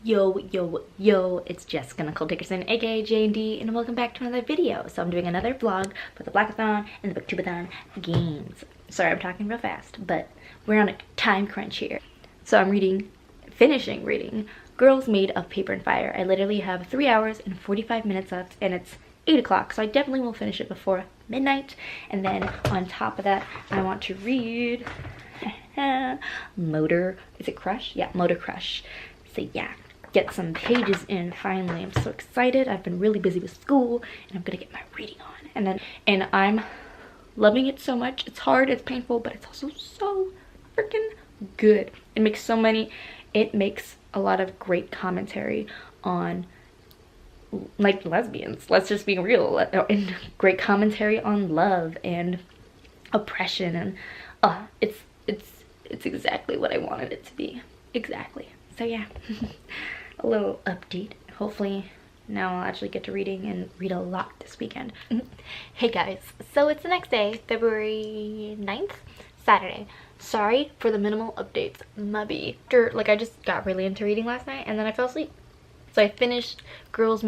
Yo, it's Jessica Nicole Dickerson, aka JND, and welcome back to another video. So I'm doing another vlog for the Blackathon and the Booktubeathon games. Sorry, I'm talking real fast, but we're on a time crunch here. So I'm finishing reading Girls Made of Paper and Fire. I literally have 3 hours and 45 minutes left, and it's 8 o'clock, so I definitely will finish it before midnight. And then on top of that, I want to read Motor Crush? Yeah, Motor Crush. So yeah, get some pages in finally. I'm so excited. I've been really busy with school and I'm gonna get my reading on. And I'm loving it so much. It's hard, it's painful, but it's also so freaking good. It makes a lot of great commentary on like lesbians. Let's just be real. And great commentary on love and oppression, and it's exactly what I wanted it to be. Exactly. So yeah, a little update. Hopefully now I'll actually get to reading and read a lot this weekend. Hey guys, so it's the next day, February 9th, Saturday. Sorry for the minimal updates, mubby. I just got really into reading last night and then I fell asleep. So I finished Girls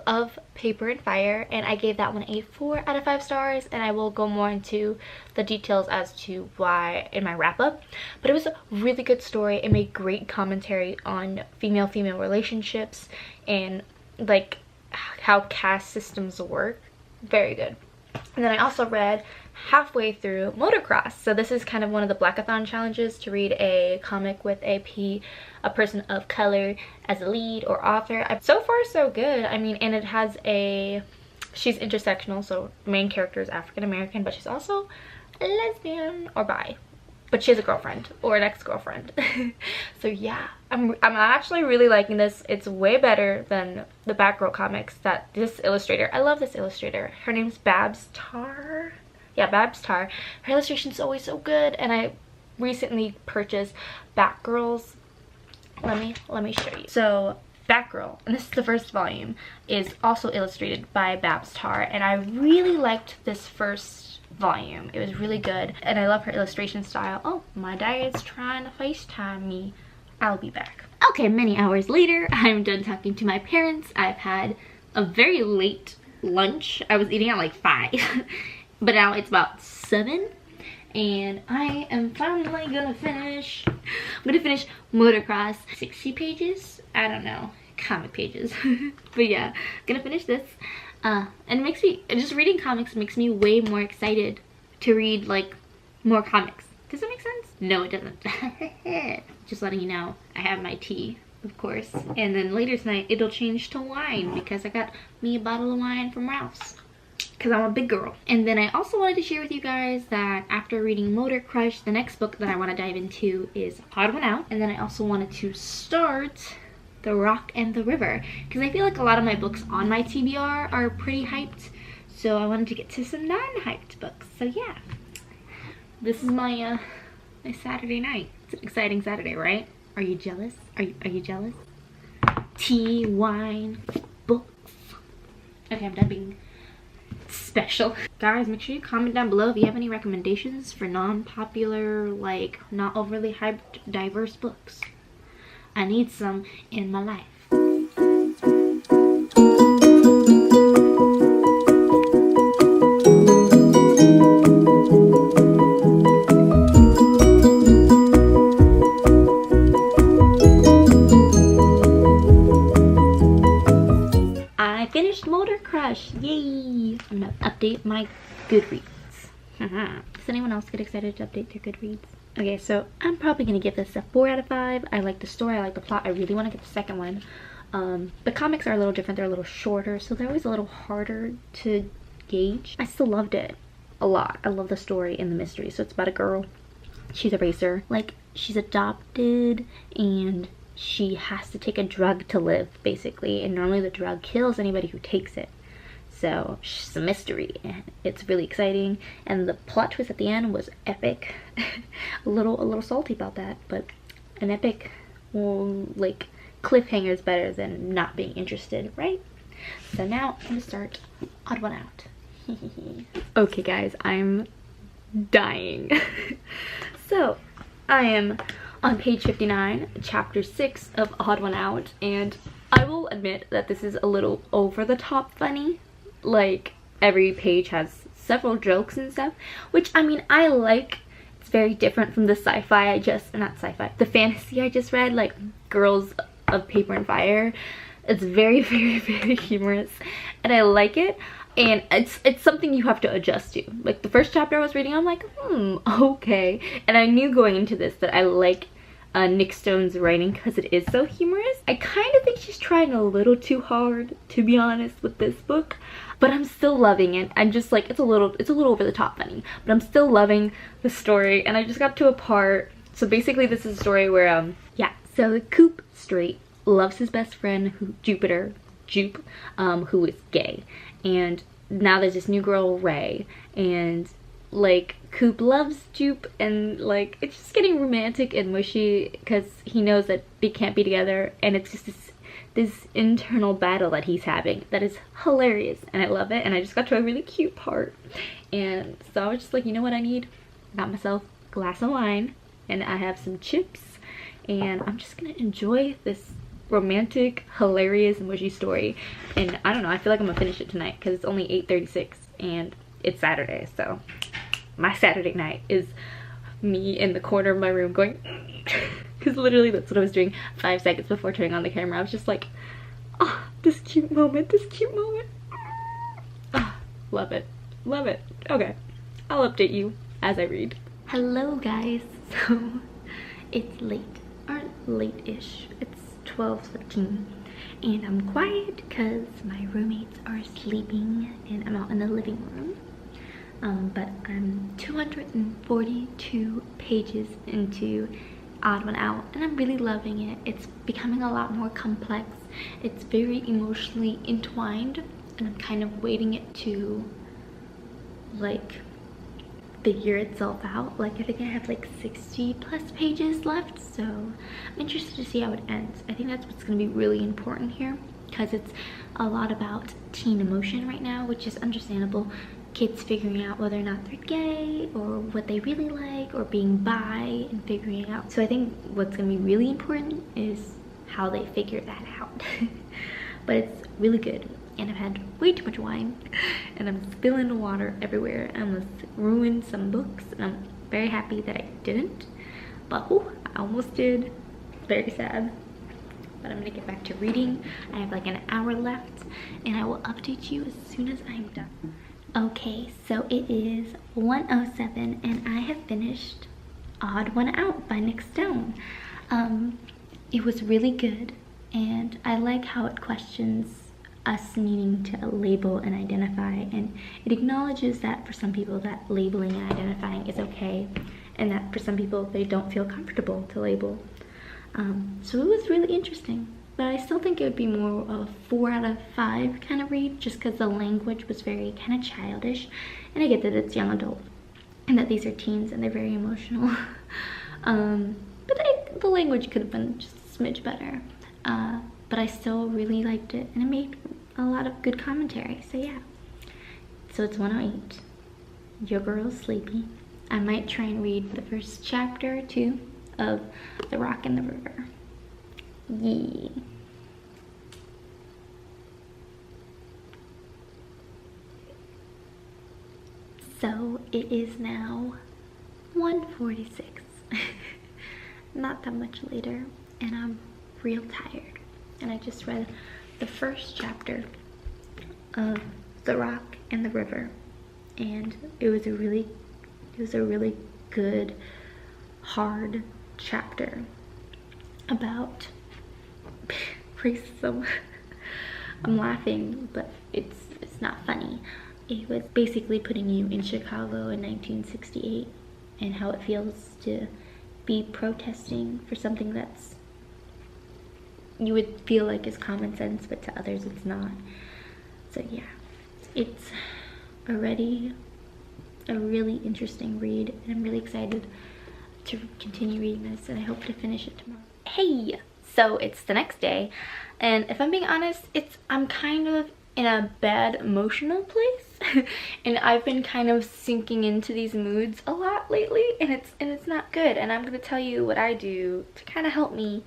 of Paper and Fire, and I gave that one a 4 out of 5 stars, and I will go more into the details as to why in my wrap up. But it was a really good story. It made great commentary on female-female relationships and like how caste systems work. Very good. And then I also read halfway through Motocross. So this is kind of one of the Blackathon challenges, to read a comic with a person of color as a lead or author. So far so good. I mean, and it has she's intersectional, so the main character is African American, but she's also a lesbian or bi, but she has a girlfriend or an ex-girlfriend. So yeah, I'm actually really liking this. It's way better than the Batgirl comics that this illustrator, I love this illustrator. Her name's Babs Tarr. Yeah, Babs Tarr. Her illustration's always so good, and I recently purchased Batgirl's. Let me show you. So Batgirl, and this is the first volume, is also illustrated by Babs Tarr, and I really liked this first volume. It was really good, and I love her illustration style. Oh, my dad's trying to FaceTime me. I'll be back. Okay, many hours later, I'm done talking to my parents. I've had a very late lunch. I was eating at like 5. But now it's about 7, and I am finally gonna finish. I'm gonna finish Motocross. 60 pages? I don't know. Comic pages. But yeah, gonna finish this. And it makes me, just reading comics makes me way more excited to read like more comics. Does that make sense? No, it doesn't. Just letting you know, I have my tea, of course. And then later tonight, it'll change to wine because I got me a bottle of wine from Ralph's, because I'm a big girl. And then I also wanted to share with you guys that after reading Motor Crush, the next book that I want to dive into is Odd One Out. And then I also wanted to start The Rock and the River, because I feel like a lot of my books on my TBR are pretty hyped, so I wanted to get to some non-hyped books. So yeah, this is my my Saturday night. It's an exciting Saturday, right? Are you jealous? Are you jealous? Tea, wine, books. Okay, I'm done being special. Guys, make sure you comment down below if you have any recommendations for non-popular, like not overly hyped, diverse books. I need some in my life. I finished Motor Crush, yay! I'm gonna update my Goodreads. Does anyone else get excited to update their Goodreads? Okay, so I'm probably gonna give this a 4 out of 5. I like the story, I like the plot. I really want to get the second one. The comics are a little different. They're a little shorter, so they're always a little harder to gauge. I still loved it a lot. I love the story and the mystery. So it's about a girl. She's a racer. Like, she's adopted and she has to take a drug to live, basically, and normally the drug kills anybody who takes it. So it's a mystery. It's really exciting, and the plot twist at the end was epic. a little salty about that, but an epic, like, cliffhanger is better than not being interested, right? So now I'm gonna start Odd One Out. Okay guys, I'm dying. So I am on page 59, chapter 6 of Odd One Out, and I will admit that this is a little over the top funny. Like, every page has several jokes and stuff, which, I mean, I like. It's very different from the sci-fi the fantasy I just read, like Girls of Paper and Fire. It's very, very, very humorous, and I like it. And it's something you have to adjust to. Like, the first chapter I was reading, I'm like, okay. And I knew going into this that I like Nick Stone's writing because it is so humorous. I kind of think she's trying a little too hard, to be honest, with this book. But I'm still loving it. I'm just like, it's a little over the top funny. But I'm still loving the story. And I just got to a part. So basically this is a story where, so Coop Straight loves his best friend, Jupe, who is gay. And now there's this new girl, Ray, and like Coop loves Jupe, and like it's just getting romantic and mushy because he knows that they can't be together, and it's just this internal battle that he's having that is hilarious, and I love it. And I just got to a really cute part, and so I was just like, you know what I need? I got myself a glass of wine, and I have some chips, and I'm just gonna enjoy this romantic, hilarious, mushy story. And I don't know, I feel like I'm gonna finish it tonight because it's only 8:36 and it's Saturday. So my Saturday night is me in the corner of my room going because literally that's what I was doing 5 seconds before turning on the camera. I was just like, oh, this cute moment. Oh, love it. Okay, I'll update you as I read. Hello guys. So it's late-ish. It's 12:15 and I'm quiet because my roommates are sleeping and I'm out in the living room. But I'm 242 pages into Odd One Out and I'm really loving it. It's becoming a lot more complex. It's very emotionally entwined and I'm kind of waiting it to like figure itself out. Like, I think I have like 60 plus pages left, so I'm interested to see how it ends. I think that's what's going to be really important here because it's a lot about teen emotion right now, which is understandable. Kids figuring out whether or not they're gay or what they really like, or being bi and figuring out. So I think what's going to be really important is how they figure that out. But it's really good. And I've had way too much wine and I'm spilling water everywhere. I almost ruined some books and I'm very happy that I didn't, but I almost did. Very sad. But I'm gonna get back to reading. I have like an hour left and I will update you as soon as I'm done. Okay, so it is 1:07 and I have finished Odd One Out by Nick Stone. It was really good and I like how it questions us needing to label and identify, and it acknowledges that for some people that labeling and identifying is okay, and that for some people they don't feel comfortable to label. So it was really interesting, but I still think it would be more of a 4 out of 5 kind of read, just because the language was very kind of childish, and I get that it's young adult and that these are teens and they're very emotional. But the language could have been just a smidge better. But I still really liked it and it made a lot of good commentary, so yeah. So it's 1:08. Your girl's sleepy. I might try and read the first chapter or two of The Rock and the River. Yeah. So it is now 1:46. Not that much later and I'm real tired. And I just read the first chapter of The Rock and the River, and it was a really good, hard chapter about racism. I'm laughing, but it's not funny. It was basically putting you in Chicago in 1968 and how it feels to be protesting for something that's you would feel like is common sense, but to others it's not. So yeah, it's already a really interesting read and I'm really excited to continue reading this and I hope to finish it tomorrow. Hey, so it's the next day and if I'm being honest, I'm kind of in a bad emotional place. And I've been kind of sinking into these moods a lot lately, and it's not good. And I'm gonna tell you what I do to kind of help me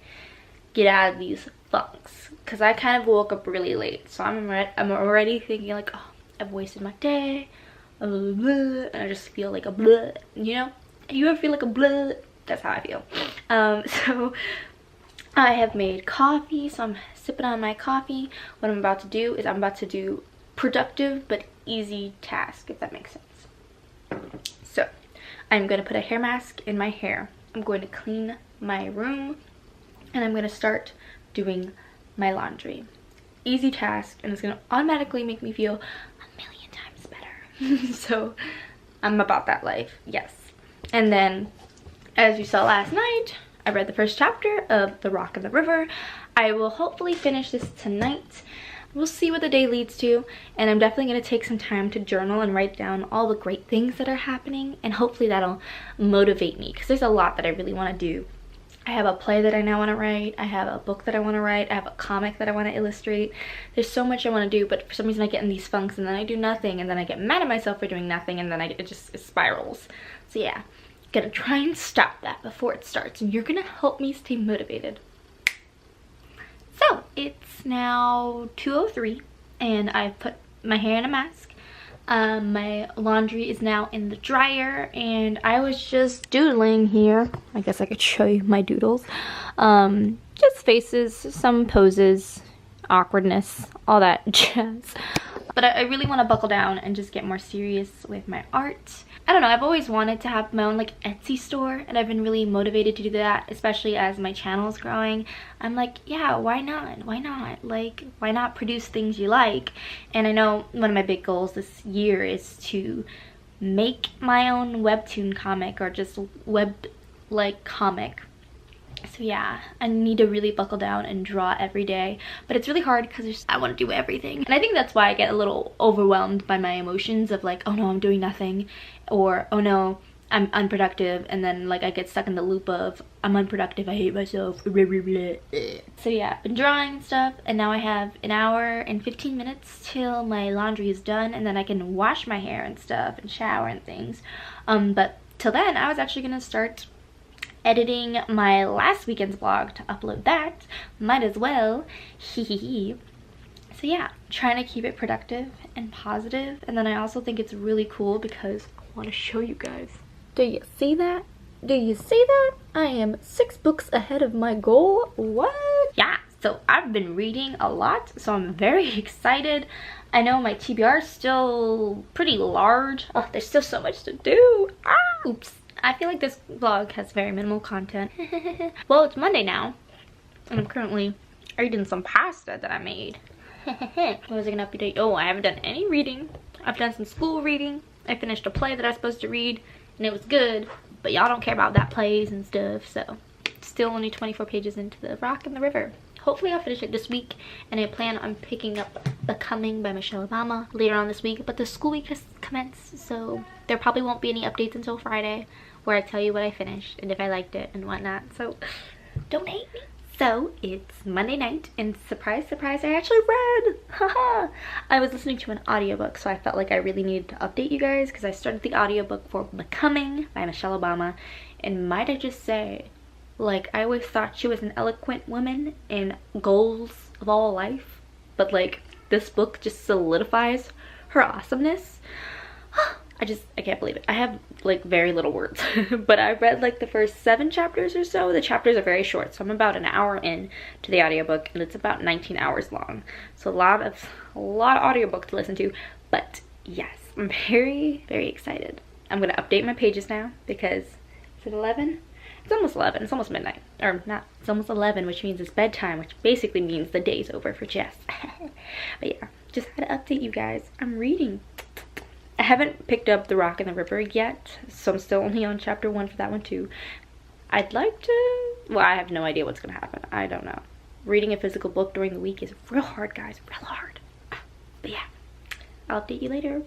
get out of these funks, because I kind of woke up really late, so I'm already thinking like, oh, I've wasted my day, blah, blah, blah, and I just feel like a blah, you know? You ever feel like a blah? That's how I feel. So I have made coffee, so I'm sipping on my coffee. What I'm about to do is I'm about to do productive but easy task, if that makes sense. So I'm going to put a hair mask in my hair. I'm going to clean my room, and I'm going to start doing my laundry. Easy task, and it's going to automatically make me feel a million times better. So I'm about that life, yes. And then, as you saw last night, I read the first chapter of The Rock and the River. I will hopefully finish this tonight. We'll see what the day leads to, and I'm definitely going to take some time to journal and write down all the great things that are happening, and hopefully that'll motivate me, because there's a lot that I really want to do. I have a play that I now want to write, I have a book that I want to write, I have a comic that I want to illustrate. There's so much I want to do, but for some reason I get in these funks and then I do nothing, and then I get mad at myself for doing nothing, and then it just spirals. So yeah, gonna try and stop that before it starts, and you're gonna help me stay motivated. So it's now 2:03 and I've put my hair in a mask. My laundry is now in the dryer, and I was just doodling here. I guess I could show you my doodles. Just faces, some poses, awkwardness, all that jazz. But I really want to buckle down and just get more serious with my art. I don't know, I've always wanted to have my own like Etsy store, and I've been really motivated to do that, especially as my channel is growing. I'm like, yeah, why not? Why not? Like, why not produce things you like? And I know one of my big goals this year is to make my own webtoon comic, or just web like comic. So yeah, I need to really buckle down and draw every day, but it's really hard because I want to do everything, and I think that's why I get a little overwhelmed by my emotions of like, oh no, I'm doing nothing, or oh no, I'm unproductive, and then like I get stuck in the loop of I'm unproductive, I hate myself. So yeah, I've been drawing and stuff, and now I have an hour and 15 minutes till my laundry is done, and then I can wash my hair and stuff and shower and things. But till then, I was actually gonna start editing my last weekend's vlog to upload that. Might as well. Hee. So yeah, trying to keep it productive and positive. And then I also think it's really cool because I want to show you guys. Do you see that? Do you see that? I am 6 books ahead of my goal. What? Yeah, so I've been reading a lot, so I'm very excited. I know my TBR is still pretty large. Oh, there's still so much to do. Oops. I feel like this vlog has very minimal content. Well, it's Monday now, and I'm currently eating some pasta that I made. What was I gonna update? Oh, I haven't done any reading. I've done some school reading. I finished a play that I was supposed to read, and it was good, but y'all don't care about that plays and stuff, so still only 24 pages into The Rock and the River. Hopefully I'll finish it this week, and I plan on picking up Becoming by Michelle Obama later on this week, but the school week has commenced, so there probably won't be any updates until Friday, where I tell you what I finished and if I liked it and whatnot, so don't hate me. So it's Monday night, and surprise, surprise, I actually read. Haha. I was listening to an audiobook, so I felt like I really needed to update you guys, because I started the audiobook for Becoming by Michelle Obama, and might I just say, like, I always thought she was an eloquent woman in goals of all life, but like this book just solidifies her awesomeness. I can't believe it. I have like very little words, but I read like the first 7 chapters or so. The chapters are very short, so I'm about an hour in to the audiobook, and it's about 19 hours long. So a lot of audiobook to listen to, but yes, I'm very, very excited. I'm gonna update my pages now because, is it 11? It's almost 11, it's almost midnight, or not, it's almost 11, which means it's bedtime, which basically means the day's over for Jess. But yeah, just had to update you guys. I'm reading. I haven't picked up The Rock and the River yet, so I'm still only on chapter 1 for that one too. I'd like to, well, I have no idea what's gonna happen. I don't know. Reading a physical book during the week is real hard, guys, real hard. But yeah, I'll update you later.